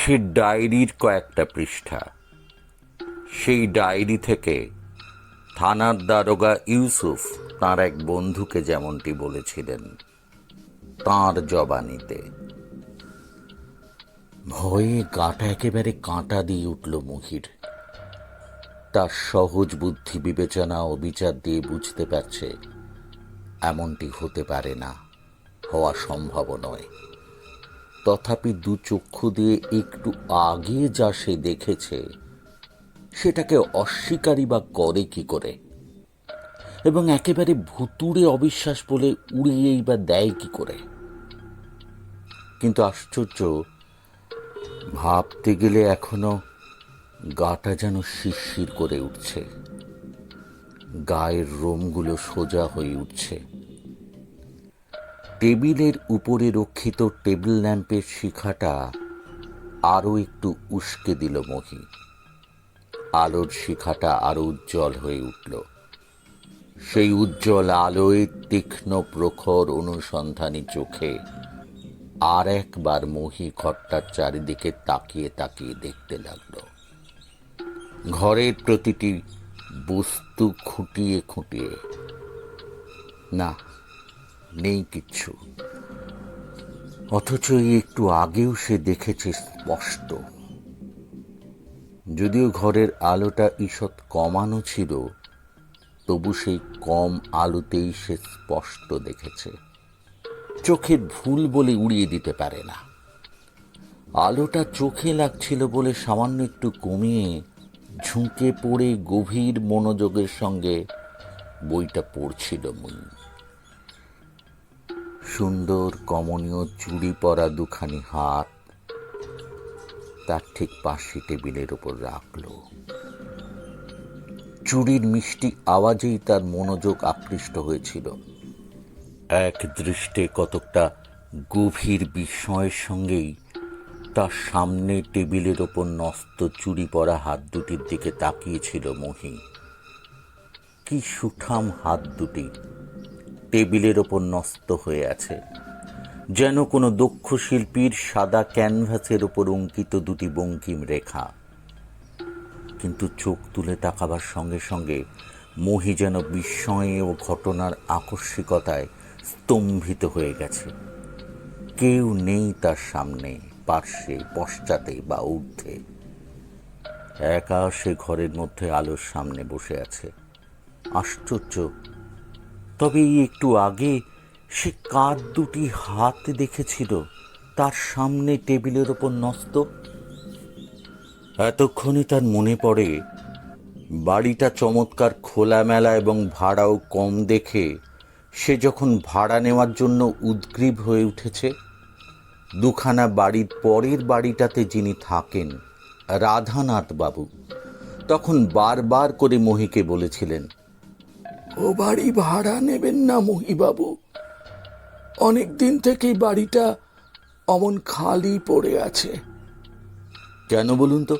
মহির ডায়েরির কয়েকটা পৃষ্ঠা। সেই ডায়েরি থেকে থানার দারোগা ইউসুফ তাঁর এক বন্ধুকে যেমনটি বলেছিলেন, তাঁর জবানিতে। ভয়ে গাটা একেবারে কাঁটা দিয়ে উঠল মহির। তার সহজ বুদ্ধি বিবেচনা ও বিচার দিয়ে বুঝতে পারছে এমনটি হতে পারে না, হওয়া সম্ভব নয়। তথাপি দু চক্ষু দিয়ে একটু আগে যা সে দেখেছে সেটাকে অস্বীকারই বা করে কি করে, এবং একেবারে ভুতুড়ে অবিশ্বাস বলে উড়িয়েই বা দেয় কি করে। কিন্তু আশ্চর্য, ভাবতে গেলে এখনো গাটা যেন শিরশির করে উঠছে, গায়ের রোমগুলো সোজা হয়ে উঠছে। টেবিলের উপরে রক্ষিত টেবিল ল্যাম্পের শিখাটা আরো একটু উস্কে দিল মহি। আলোর শিখাটা আরো উজ্জ্বল হয়ে উঠল। সেই উজ্জ্বল আলোয় তীক্ষ্ণ প্রখর অনুসন্ধানী চোখে আর একবার মহি ঘরটার চারিদিকে তাকিয়ে তাকিয়ে দেখতে লাগল। ঘরের প্রতিটি বস্তু খুঁটিয়ে খুঁটিয়ে। না, নেই কিচ্ছু। অথচ একটু আগেও সে দেখেছে স্পষ্ট। যদিও ঘরের আলোটা ঈষৎ কমানো ছিল, তবু সেই কম আলোতেই সে স্পষ্ট দেখেছে। চোখের ভুল বলে উড়িয়ে দিতে পারে না। আলোটা চোখে লাগছিল বলে সামান্য একটু কমিয়ে ঝুঁকে পড়ে গভীর মনোযোগের সঙ্গে বইটা পড়ছিল মুনি। সুন্দর কমনীয় চুড়ি পরা দুখানি হাত তার ঠিক পাশে টেবিলের ওপর রাখল। চুড়ির মিষ্টি আওয়াজেই তার মনোযোগ আকৃষ্ট হয়েছিল। এক দৃষ্টে কতকটা গভীর বিস্ময়ের সঙ্গেই তার সামনে টেবিলের ওপর ন্যস্ত চুড়ি পরা হাত দুটির দিকে তাকিয়েছিল মহি। কি সুঠাম হাত দুটি টেবিলের ওপর ন্যস্ত হয়ে আছে, যেন কোনো দক্ষ শিল্পীর সাদা ক্যানভাসের ওপর অঙ্কিত দুটি বঙ্কিম রেখা। কিন্তু চোখ তুলে তাকাবার সঙ্গে সঙ্গে মহি যেন বিস্ময়ে ও ঘটনার আকস্মিকতায় স্তম্ভিত হয়ে গেছে। কেউ নেই তার সামনে, পার্শ্বে, পশ্চাতে বা ঊর্ধ্বে। একা সে ঘরের মধ্যে আলোর সামনে বসে আছে। আশ্চর্য, তবে এই একটু আগে সে কার দুটি হাত দেখেছিল তার সামনে টেবিলের ওপর ন্যস্ত। এতক্ষণে তার মনে পড়ে, বাড়িটা চমৎকার খোলামেলা এবং ভাড়াও কম দেখে সে যখন ভাড়া নেওয়ার জন্য উদ্গ্রীব হয়ে উঠেছে, দুখানা বাড়ির পরের বাড়িটাতে যিনি থাকেন, রাধানাথ বাবু, তখন বারবার করে মহিকে বলেছিলেন, ও বাড়ি ভাড়া নেবেন না মহিবাবু, অনেক দিন থেকেই বাড়িটা অমন খালি পড়ে আছে। কেন বলুন তো?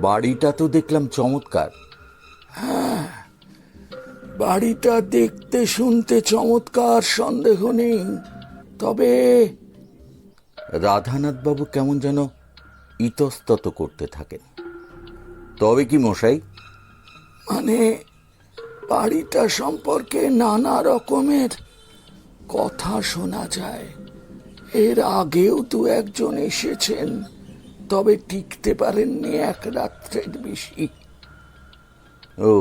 বাড়িটা তো দেখলাম চমৎকার। হ্যাঁ, বাড়িটা দেখতে শুনতে চমৎকার, সন্দেহ নেই। তবে রাধানাথ বাবু কেমন যেন ইতস্তত করতে থাকেন। তবে কি মশাই? মানে বাড়িটা সম্পর্কে নানা রকমের কথা শোনা যায়। এর আগেও দু একজন এসেছেন, তবে টিকতে পারেননি এক রাত্রের বেশি। ও,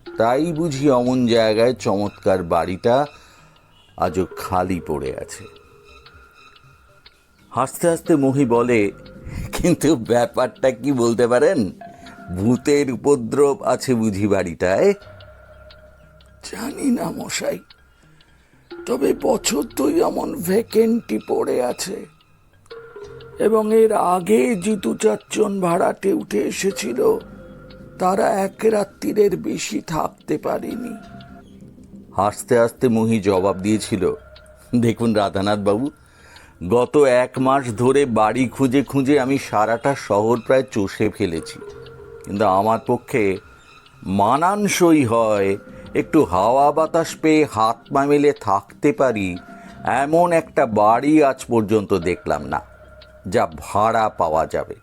তাই বুঝি অমন জায়গায় চমৎকার বাড়িটা আজও খালি পড়ে আছে। হাসতে হাসতে মহি বলে, কিন্তু ব্যাপারটা কি বলতে পারেন? ভূতের উপদ্রব আছে বুঝি বাড়িটায়? জানি না মশাই, তবে বছর দুই এমন ভ্যাকেন্টি পড়ে আছে, এবং এর আগে যে দু চারজন ভাড়াটে উঠে এসেছিল তারা এক রাত্রির বেশি থাকতে পারেনি। হাসতে হাসতে মহি জবাব দিয়েছিল, দেখুন রাধানাথ বাবু, গত 1 মাস ধরে বাড়ি খুঁজে খুঁজে আমি সারাটা শহর প্রায় চষে ফেলেছি, কিন্তু আমার পক্ষে মানানসই হয় একটু হাওয়া বাতাস পেয়ে হাত পা মেলে থাকতে পারি এমন একটা বাড়ি আজ পর্যন্ত দেখলাম না। যা ভাড়া পাওয়া যাবে।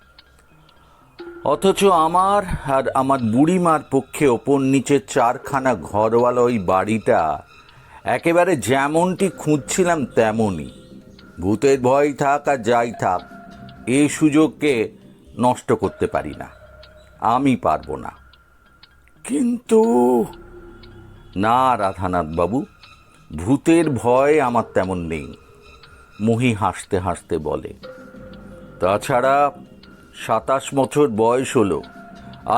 অথচ আমার আর আমার বুড়িমার পক্ষে ওপর নিচে 4খানা ঘরওয়ালা ওই বাড়িটা একেবারে যেমনটি খুঁজছিলাম তেমনই। ভূতের ভয় থাক আর যাই থাক, এই সুযোগকে নষ্ট করতে পারি না, আমি পারবো না। কিন্তু না রাধানাথ বাবু, ভূতের ভয় আমার তেমন নেই, মহি হাসতে হাসতে বলে। তাছাড়া 27 বছর বয়স হলো,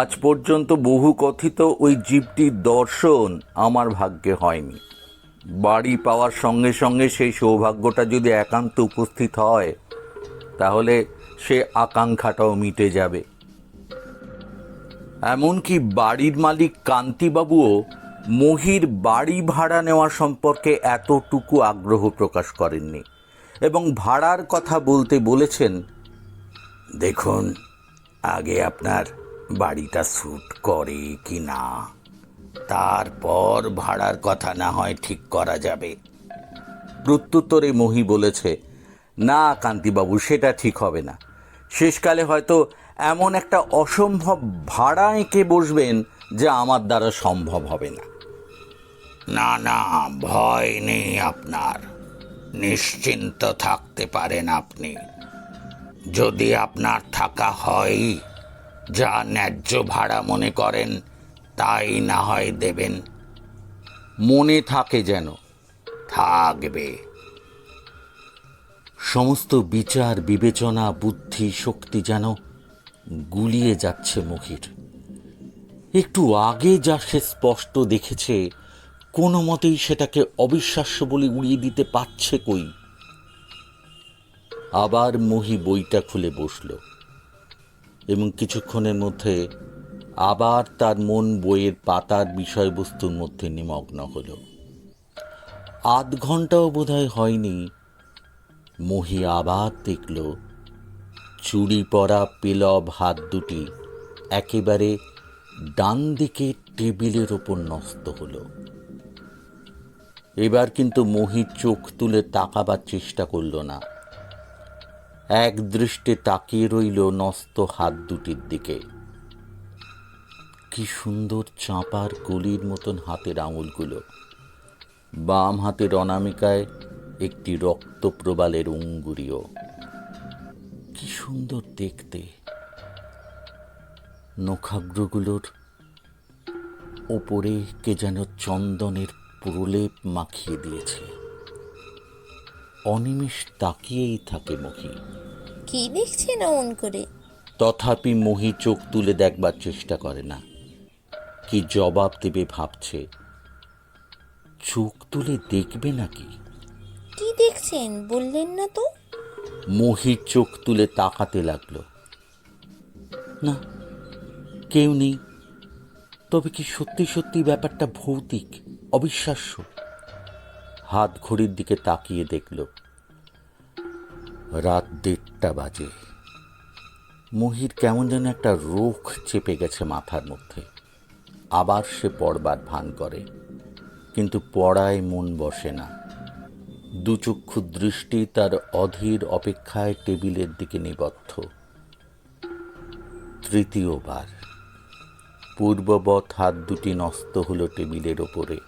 আজ পর্যন্ত বহু কথিত ওই জীবটির দর্শন আমার ভাগ্যে হয়নি। বাড়ি পাওয়ার সঙ্গে সঙ্গে সেই সৌভাগ্যটা যদি একান্ত উপস্থিত হয়, তাহলে সে আকাঙ্ক্ষাটাও মিটে যাবে। এমনকি বাড়ির মালিক কান্তিবাবুও মহির বাড়ি ভাড়া নেওয়া সম্পর্কে এতটুকু আগ্রহ প্রকাশ করেননি, এবং ভাড়ার কথা বলতে বলেছেন, দেখুন আগে আপনার বাড়িটা স্যুট করে কি না, তারপর ভাড়ার কথা না হয় ঠিক করা যাবে। প্রত্যুত্তরে মহি বলেছে, না কান্তিবাবু, সেটা ঠিক হবে না। শেষকালে হয়তো এমন একটা অসম্ভব ভাড়া এঁকে বসবেন যা আমার দ্বারা সম্ভব হবে না। না না, ভয় নেই আপনার, নিশ্চিন্ত থাকতে পারেন আপনি। যদি আপনার থাকা হয়, যা ন্যায্য ভাড়া মনে করেন তাই না হয় দেবেন। মনে থাকে যেন। থাকবে। সমস্ত বিচার বিবেচনা বুদ্ধি শক্তি যেন গুলিয়ে যাচ্ছে মহির। একটু আগে যা সে স্পষ্ট দেখেছে, কোনো মতেই সেটাকে অবিশ্বাস্য বলে উড়িয়ে দিতে পারছে কই। আবার মহি বইটা খুলে বসল, এবং কিছুক্ষণের মধ্যে আবার তার মন বইয়ের পাতার বিষয়বস্তুর মধ্যে নিমগ্ন হল। আধ ঘন্টাও বোধহয় হয়নি, মহি আবার দেখল চুড়ি পরা পেলব হাত দুটি একেবারে ডান দিকে টেবিলের ওপর ন্যস্ত হলো। এবার কিন্তু মহি চোখ তুলে তাকাবার চেষ্টা করল না, এক দৃষ্টে তাকিয়ে রইল ন্যস্ত হাত দুটির দিকে। কি সুন্দর চাঁপার কলির মতন হাতের আঙুলগুলো, বাম হাতের অনামিকায় একটি রক্তপ্রবালের অঙ্গুরীয়। কি সুন্দর দেখতে। নখাগ্রগুলোর ওপরে কে যেন চন্দনের প্রলেপ মাখিয়ে দিয়েছে। অনিমেষ তাকিয়েই থাকে মহি। কি দেখছেন অমন করে? তথাপি মহি চোখ তুলে দেখবার চেষ্টা করে না। কি জবাব দেবে ভাবছে। চোখ তুলে দেখবে নাকি? কি দেখছেন বললেন না তো? মহি চোখ তুলে তাকাতে লাগলো। না, কেউ নেই। তবে কি সত্যি সত্যি ব্যাপারটা ভৌতিক, অবিশ্বাস্য? হাত ঘড়ির দিকে তাকিয়ে দেখল, রাত 1:30 বাজে। মহির কেমন যেন একটা রোখ চেপে গেছে মাথার মধ্যে। আবার সে পড়বার ভান করে, কিন্তু পড়ায় মন বসে না। দুচক্ষু দৃষ্টি তার অধীর অপেক্ষায় টেবিলের দিকে নিবদ্ধ। তৃতীয়বার পূর্ববৎ হাত দুটি ন্যস্ত হলো টেবিলের ওপরে,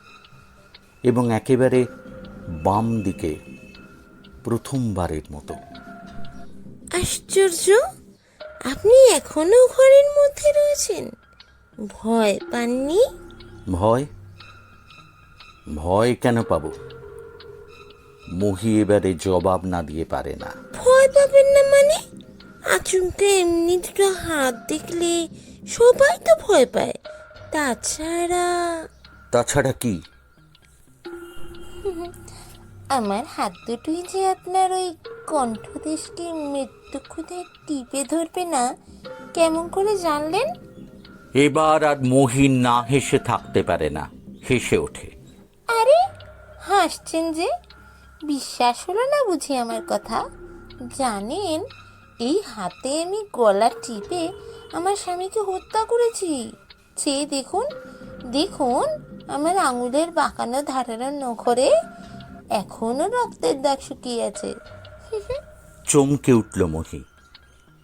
এবং একেবারে বাম দিকে প্রথমবারের মতো। আশ্চর্য, আপনি এখনো ঘরের মধ্যে রয়েছেন? ভয় পাননি? ভয়? ভয় কেন পাবো? মহি এবারে জবাব না দিয়ে পারে না। ভয় পাবেন না মানে? আচমকা এমনি দুটো হাত দেখলে সবাই তো ভয় পায়। তাছাড়া কি? আমার হাত দুটোই যে আপনার ওই কণ্ঠদেশকে মৃত্যুক্ষুধায় টিপে ধরবে না, কেমন করে জানলেন? এবার আর মহি না হেসে থাকতে পারে না, হেসে ওঠে। আরে হাসছেন যে? বিশ্বাস হলো না বুঝি আমার কথা? জানেন, এই হাতে আমি গলা টিপে আমার স্বামীকে হত্যা করেছি। চেয়ে দেখুন, দেখুন আমার আঙুলের বাঁকানো ধারানো নখরে এখনো রক্তের দাগ শুকিয়ে আছে। চমকে উঠল মহি।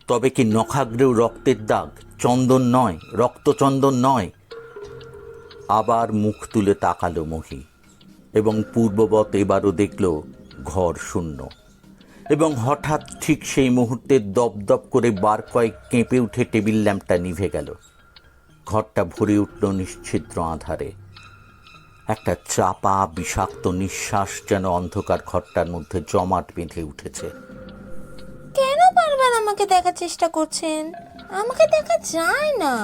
তবে কি নখাগ্রেও রক্তের দাগ? চন্দন নয়, রক্তচন্দন নয়? আবার মুখ তুলে তাকালো মহি এবং পূর্ববৎ এবারও দেখল ঘর শূন্য। এবং হঠাৎ ঠিক সেই মুহূর্তে দপদপ করে বার কয়েক কেঁপে উঠে টেবিল ল্যাম্পটা নিভে গেল। ঘরটা ভরে উঠল নিশ্ছিদ্র আঁধারে। একটা চাপা বিষাক্ত নিঃশ্বাস যেন অন্ধকার ঘরটার মধ্যে জমাট বেঁধে উঠেছে। কেন বারবার আমাকে দেখার চেষ্টা করছেন? আমাকে দেখা যায় না,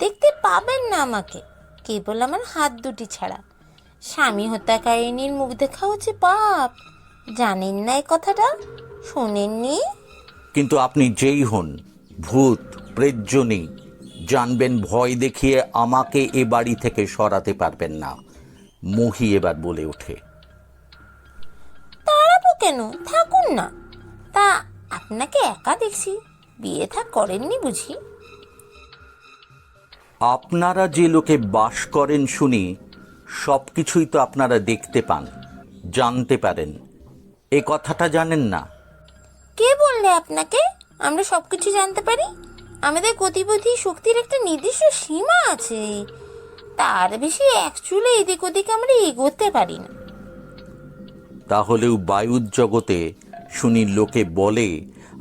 দেখতে পাবেন না আমাকে, কেবল আমার হাত দুটি ছাড়া। স্বামী হত্যাকারিনীর মুখ দেখা হচ্ছে পাপ, জানেন না এই কথাটা? শোনেননি? কিন্তু আপনি যেই হন, ভূত প্রেতজনী, জানবেন ভয় দেখিয়ে আমাকে এ বাড়ি থেকে সরাতে পারবেন না। মহি এবার বলে ওঠে। তাড়াবো কেন? থাকুন না। তা আপনাকে একা দেখছি, বিয়ে থা করেননি বুঝি? আপনারা যে লোকে বাস করেন শুনি, সব কিছুই তো আপনারা দেখতে পান, জানতে পারেন। এ কথাটা জানেন না? কে বললে আপনাকে আমরা সব কিছু জানতে পারি? আমাদের গতিবিধি শক্তির একটা নির্দিষ্ট সীমা আছে, তার বেশি এক চুলে এদিক ওদিক আমরা এগোতে পারি না। তাহলেও বায়ুর জগতে শুনি লোকে বলে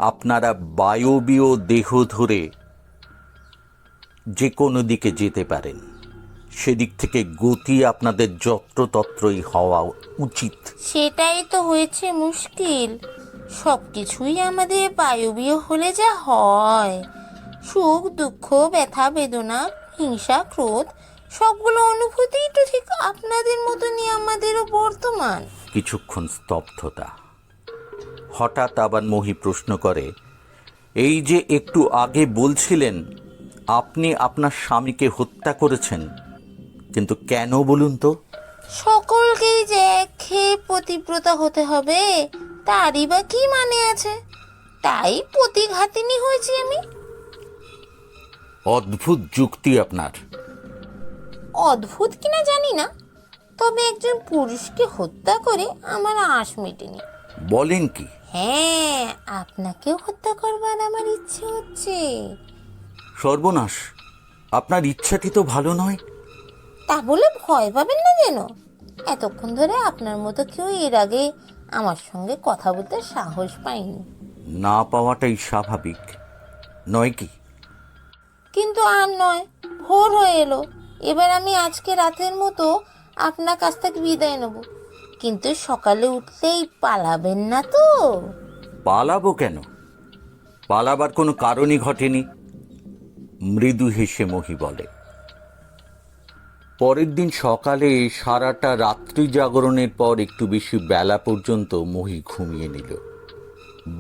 আপনারা বায়বীয় দেহ ধরে যে কোনো দিকে যেতে পারেন। সেদিক থেকে গতি আপনাদের যত্রতত্রই হওয়া উচিত। সেটাই তো হয়েছে মুশকিল। সব কিছুই আমাদের বায়বীয় হলে যা হয়, সুখ দুঃখ ব্যথা বেদনা হিংসা ক্রোধ সবগুলো অনুভূতিই তো ঠিক আপনাদের মতনই আমাদেরও বর্তমান। কিছুক্ষণ স্তব্ধতা। হঠাৎ আবার মহি প্রশ্ন করে, এই যে একটু আগে বলছিলেন আপনি আপনার স্বামীকে হত্যা করেছেন, কিন্তু কেন বলুন তো? সকলকেই যে একঘেয়ে পতিব্রতা হতে হবে তারই বা কি মানে আছে? তাই প্রতিঘাতিনী হয়েছি আমি। অদ্ভুত যুক্তি আপনার। অদ্ভুত কিনা জানি না, তবে একজন পুরুষকে হত্যা করে আমার আশ মেটেনি। বলেন কি? হ্যাঁ, আপনাকেও হত্যা করবার আমার ইচ্ছে হচ্ছে। সর্বনাশ, আপনার ইচ্ছাটি তো ভালো নয়। তা বলে ভয় পাবেন না যেন। এতক্ষণ ধরে আপনার মতো কেউ এর আগে আমার সঙ্গে কথা বলতে সাহস পায়নি। না পাওয়াটাই স্বাভাবিক, নয় কি? কিন্তু আর নয়, ভোর হয়ে এলো। এবার আমি আজকে রাতের মতো আপনার কাছ থেকে বিদায় নেব, কিন্তু সকালে উঠলেই পালাবেন না তো? পালাবো কেন? পালাবার কোনো কারণই ঘটেনি, মৃদু হেসে মহি বলে। পরের দিন সকালে সারাটা রাত্রি জাগরণের পর একটু বেশি বেলা পর্যন্ত মহি ঘুমিয়ে নিল।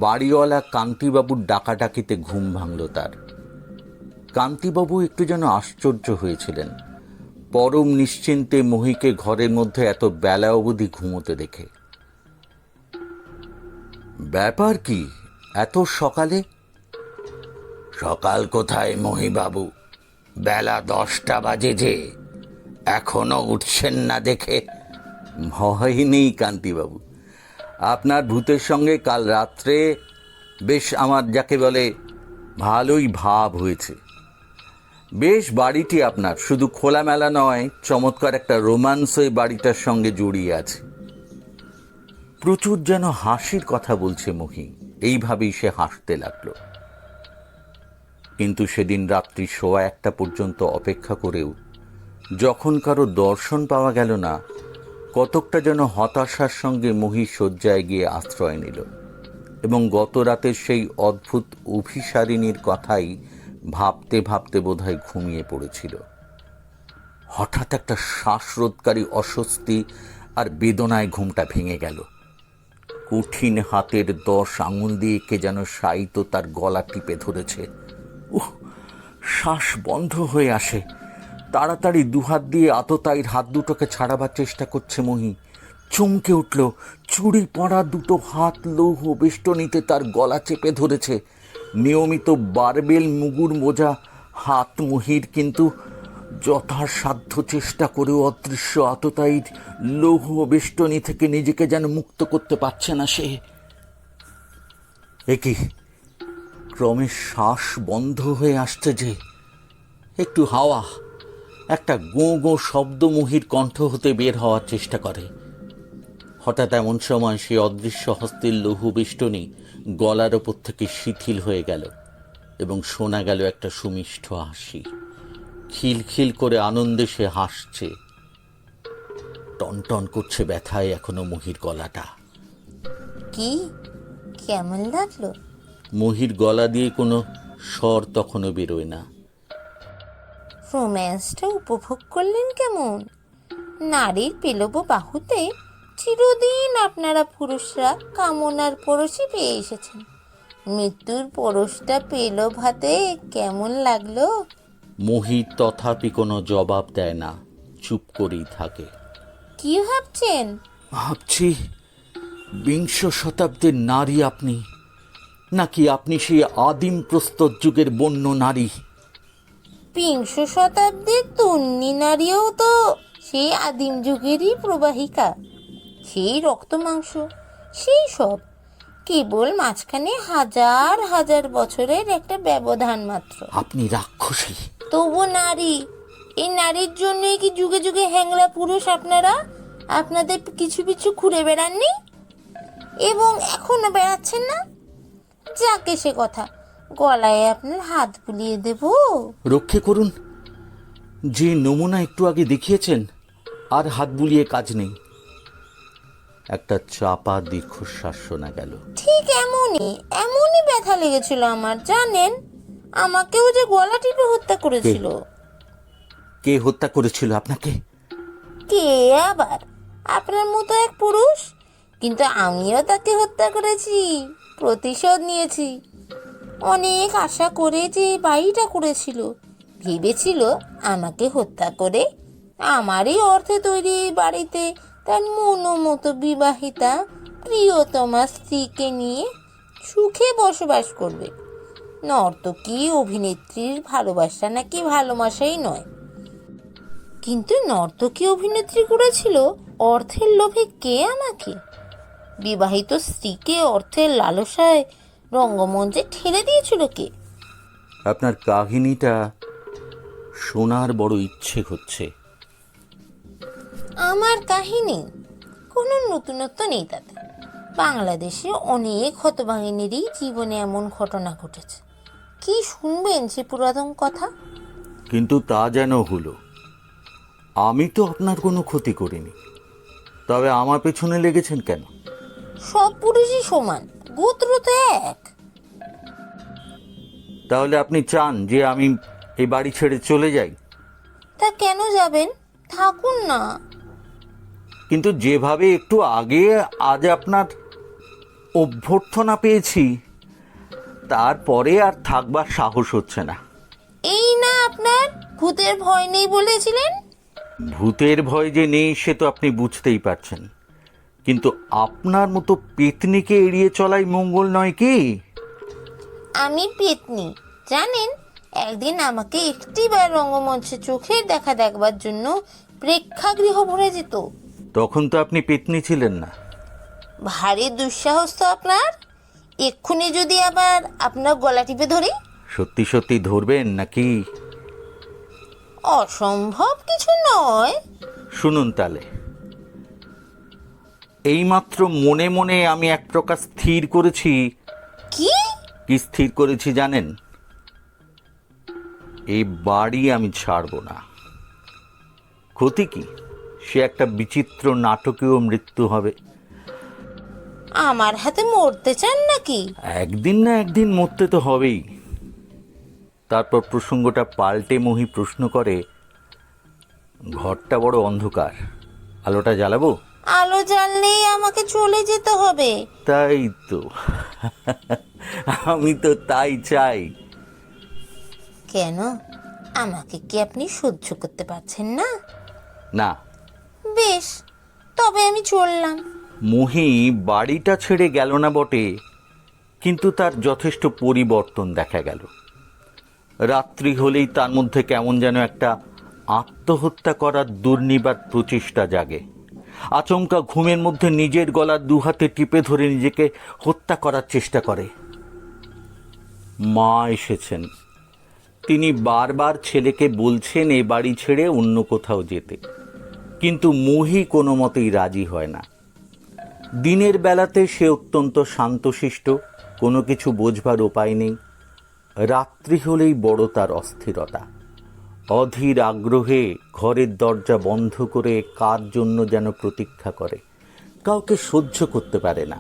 বাড়িওয়ালা কান্তিবাবুর ডাকাডাকিতে ঘুম ভাঙল তার। কান্তিবাবু একটু যেন আশ্চর্য হয়েছিলেন পরম নিশ্চিন্তে মহিকে ঘরের মধ্যে এত বেলা অবধি ঘুমোতে দেখে। ব্যাপার কি এত সকালে? সকাল কোথায় মহিবাবু, বেলা 10টা বাজে যে, এখনো উঠছেন না দেখে। ভয় নেই কান্তিবাবু, আপনার ভূতের সঙ্গে কাল রাত্রে বেশ আমার যাকে বলে ভালোই ভাব হয়েছে। বেশ বাড়িটি আপনার শুধু খোলামেলা নয়, চমৎকার একটা রোমান্স ওই বাড়িটার সঙ্গে জড়িয়ে আছে। প্রচুর যেন হাসির কথা বলছে মহি, এইভাবেই সে হাসতে লাগলো। কিন্তু সেদিন রাত্রি 1:15 পর্যন্ত অপেক্ষা করেও যখন কারো দর্শন পাওয়া গেল না, কতকটা যেন হতাশার সঙ্গে মহি শয্যায় গিয়ে আশ্রয় নিল এবং গত রাতের সেই অদ্ভুত অভিসারিণীর কথাই ভাবতে ভাবতে বোধহয় ঘুমিয়ে পড়েছিল। হঠাৎ একটা শ্বাসরোধকারী অস্বস্তি আর বেদনায় ঘুমটা ভেঙে গেল। কঠিন হাতের 10 আঙুল দিয়ে কে যেন শায়িত তার গলা টিপে ধরেছে। শ্বাস বন্ধ হয়ে আসে। তাড়াতাড়ি দুহাত দিয়ে আততায়ীর হাত দুটোকে ছাড়াবার চেষ্টা করছে মহি। চমকে উঠল, চুড়ি পড়া দুটো হাত লৌহ বেষ্টনীতে তার গলা চেপে ধরেছে। নিয়মিত বারবেল মুগুর মোজা হাত মহির, কিন্তু যথাসাধ্য চেষ্টা করেও অদৃশ্য আততায়ীর লৌহ বেষ্টনী থেকে নিজেকে যেন মুক্ত করতে পারছে না সে। কি ক্রমে শ্বাস বন্ধ হয়ে আসছে যে। একটু হাওয়া, একটা গোঁ গোঁ শব্দ মহির কণ্ঠ হতে বের হওয়ার চেষ্টা করে। হঠাৎ এমন সময় সে অদৃশ্য হস্তের লৌহ বেষ্টনী গলার ওপর থেকে শিথিল হয়ে গেল এবং শোনা গেল একটা সুমিষ্ট হাসি। খিলখিল করে আনন্দে সে হাসছে। টনটন করছে ব্যথায় এখনো মহির গলাটা। কি কেমন লাগলো? মহির গলা দিয়ে কোনো স্বর তখনও বেরোয় না। রোম্যান্সটা উপভোগ করলেন কেমন? নারীর পেলব বাহুতে চিরদিন আপনারা পুরুষরা কামনার পরশই পেয়ে এসেছেন। মৃত্যুর পরশটা পেলব হাতে কেমন লাগলো? মহি তথাপি কোনো জবাব দেয় না, চুপ করেই থাকে। কি ভাবছেন? ভাবছি, বিংশ শতাব্দীর নারী আপনি, নাকি আপনি সেই আদিম প্রস্তর যুগের বন্য নারী? বিংশ শতাব্দীর তন্নি নারীও তো সেই আদিম যুগেরই প্রবাহিকা। সেই রক্ত মাংস, সেই সব কেবল মাঝখানে হাজার হাজার বছরের একটা ব্যবধান মাত্র। আপনি রাক্ষসী। তবু নারী, এই নারীর জন্যই কি যুগে যুগে হ্যাংলা পুরুষ আপনারা আপনাদের কিছু পিছু ঘুরে বেড়াননি এবং এখনো বেড়াচ্ছেন না? যাকে সে কথা, গলায় আপনার হাত বুলিয়ে দেব। রক্ষে করুন, যে নমুনা একটু আগে দেখিয়েছেন আর হাত বুলিয়ে কাজ নেই। একটা চাপা দীর্ঘশ্বাস শোনা গেল। ঠিক এমনই ব্যথা লেগেছিল আমার, জানেন? আমাকেও যে গলা টিপে হত্যা করেছিল। কে হত্যা করেছিল আপনাকে? কে আবার? আপনার মতো এক পুরুষ। কিন্তু আমিও তাকে হত্যা করেছি, প্রতিশোধ নিয়েছি। অনেক আশা করে যে বাড়িটা করেছিল, ভেবেছিল আমাকে হত্যা করে আমারই অর্থে তৈরি এই বাড়িতে তার মতো বিবাহিতা প্রিয়তমা স্ত্রীকে নিয়ে সুখে বসবাস করবে। নর্তকী অভিনেত্রীর ভালোবাসা নাকি ভালোবাসাই নয়, কিন্তু নর্তকী অভিনেত্রী করেছিল অর্থের লোভে কে আমাকে? বিবাহিত স্ত্রীকে অর্থের লালসায় রঙ্গমঞ্চে ঠেলে দিয়েছিল কে? আপনার কাহিনীটা শোনার বড় ইচ্ছে হচ্ছে। আমার কাহিনী কোনো নতুনত্ব নেই তাতে। বাংলাদেশে অনেক হতভাগিনীরই জীবনে এমন ঘটনা ঘটেছে। কি শুনবেন সে পুরাতন কথা? কিন্তু তা যেন হলো। আমি তো আপনার কোনো ক্ষতি করিনি, তবে আমার পেছনে লেগেছেন কেন? সব পুরুষই সমান, গোত্র তো এক। তাহলে আপনি চান যে আমি এই বাড়ি ছেড়ে চলে যাই? তা কেন যাবেন? থাকুন না। কিন্তু যেভাবে একটু আগে আজ আপনার অভ্যর্থনা পেয়েছি, তারপরে আর থাকবার সাহস হচ্ছে না। এই না আপনার ভূতের ভয় নেই বলেছিলেন? ভূতের ভয় যে নেই সে তো আপনি বুঝতেই পারছেন, কিন্তু আপনার মতো পেতনিকে এড়িয়ে চলাই মঙ্গল নয় কি? আমি পেতনি, জানেন? একদিন আমাকে একটিবার রঙ্গমঞ্চে চোখের দেখা দেখবার জন্য প্রেক্ষাগৃহ ভরে যেত। তখন তো আপনি পেতনি ছিলেন না। ভারী দুঃসাহস তো আপনার। এক্ষুনি যদি আবার আপনার গলা টিপে ধরি? সত্যি সত্যি ধরবেন নাকি? অসম্ভব কিছু নয়। শুনুন তাহলে, এইমাত্র মনে মনে আমি এক প্রকার স্থির করেছি। কি? কি স্থির করেছি জানেন? এই বাড়ি আমি ছাড়ব না। ক্ষতি কি? সে একটা বিচিত্র নাটকীয় মৃত্যু হবে। আমার হাতে মরতে চান নাকি? একদিন না একদিন মরতে তো হবেই। তারপর প্রসঙ্গটা পাল্টে মহি প্রশ্ন করে, ঘরটা বড় অন্ধকার, আলোটা জ্বালাবো? আলো জ্বাললেই আমাকে চলে যেতে হবে। তাই তো, আমি তো তাই চাই। কেন? আমাকে কি আপনি সহ্য করতে পারছেন না? না। বেশ, তবে আমি চললাম। মহি বাড়িটা ছেড়ে গেল না বটে, কিন্তু তার যথেষ্ট পরিবর্তন দেখা গেল। রাত্রি হলেই তার মধ্যে কেমন যেন একটা আত্মহত্যা করার দুর্নিবার প্রচেষ্টা জাগে। আচমকা ঘুমের মধ্যে নিজের গলা দুহাতে টিপে ধরে নিজেকে হত্যা করার চেষ্টা করে। মা এসেছেন। তিনি বারবার ছেলেকে বলছেন এ বাড়ি ছেড়ে অন্য কোথাও যেতে, কিন্তু মহি কোনো মতেই রাজি হয় না। দিনের বেলাতে সে অত্যন্ত শান্তশিষ্ট, কোনো কিছু বোঝবার উপায় নেই। রাত্রি হলেই বড় তার অস্থিরতা। অধীর আগ্রহে ঘরের দরজা বন্ধ করে কার জন্য যেন প্রতীক্ষা করে, কাউকে সহ্য করতে পারে না।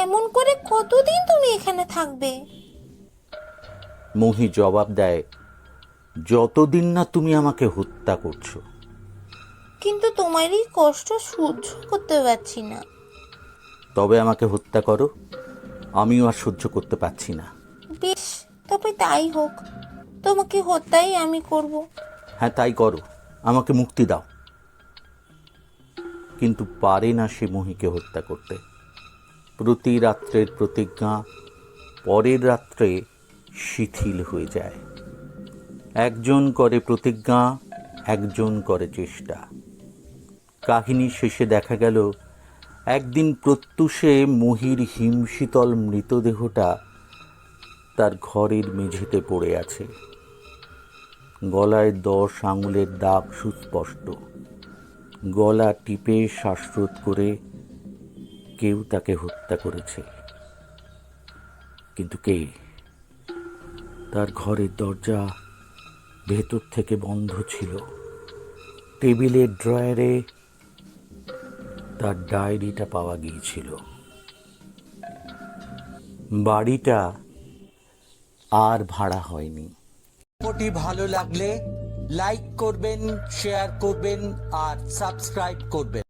এমন করে কতদিন তুমি এখানে থাকবে? মহি জবাব দেয়, যতদিন না তুমি আমাকে হত্যা করছো। কিন্তু তোমার এই কষ্ট সহ্য করতে পারছি না। তবে আমাকে হত্যা করো, আমিও আর সহ্য করতে পারছি না। বেশ, তবে তাই হোক, তোমাকে হত্যাই আমি করব। হ্যাঁ, তাই করো, আমাকে মুক্তি দাও। কিন্তু পারে না সে মহিকে হত্যা করতে। প্রতি রাত্রের প্রতিজ্ঞা পরের রাত্রে শিথিল হয়ে যায়। একজন করে প্রতিজ্ঞা, একজন করে চেষ্টা। কাহিনীর শেষে দেখা গেল একদিন প্রত্যুষে মহির হিমশীতল মৃতদেহটা তার ঘরের মেঝেতে পড়ে আছে। গলায় 10 আঙুলের দাগ সুস্পষ্ট। গলা টিপে শ্বাসরোধ করে কেউ তাকে হত্যা করেছে। কিন্তু কে? তার ঘরের দরজা ভেতর থেকে বন্ধ ছিল। টেবিলের ড্রয়ারে তার ডায়েরিটা পাওয়া গিয়েছিল। বাড়িটা আর ভাড়া হয়নি। ভিডিওটি ভালো লাগলে লাইক করবেন, শেয়ার করবেন আর সাবস্ক্রাইব করবেন।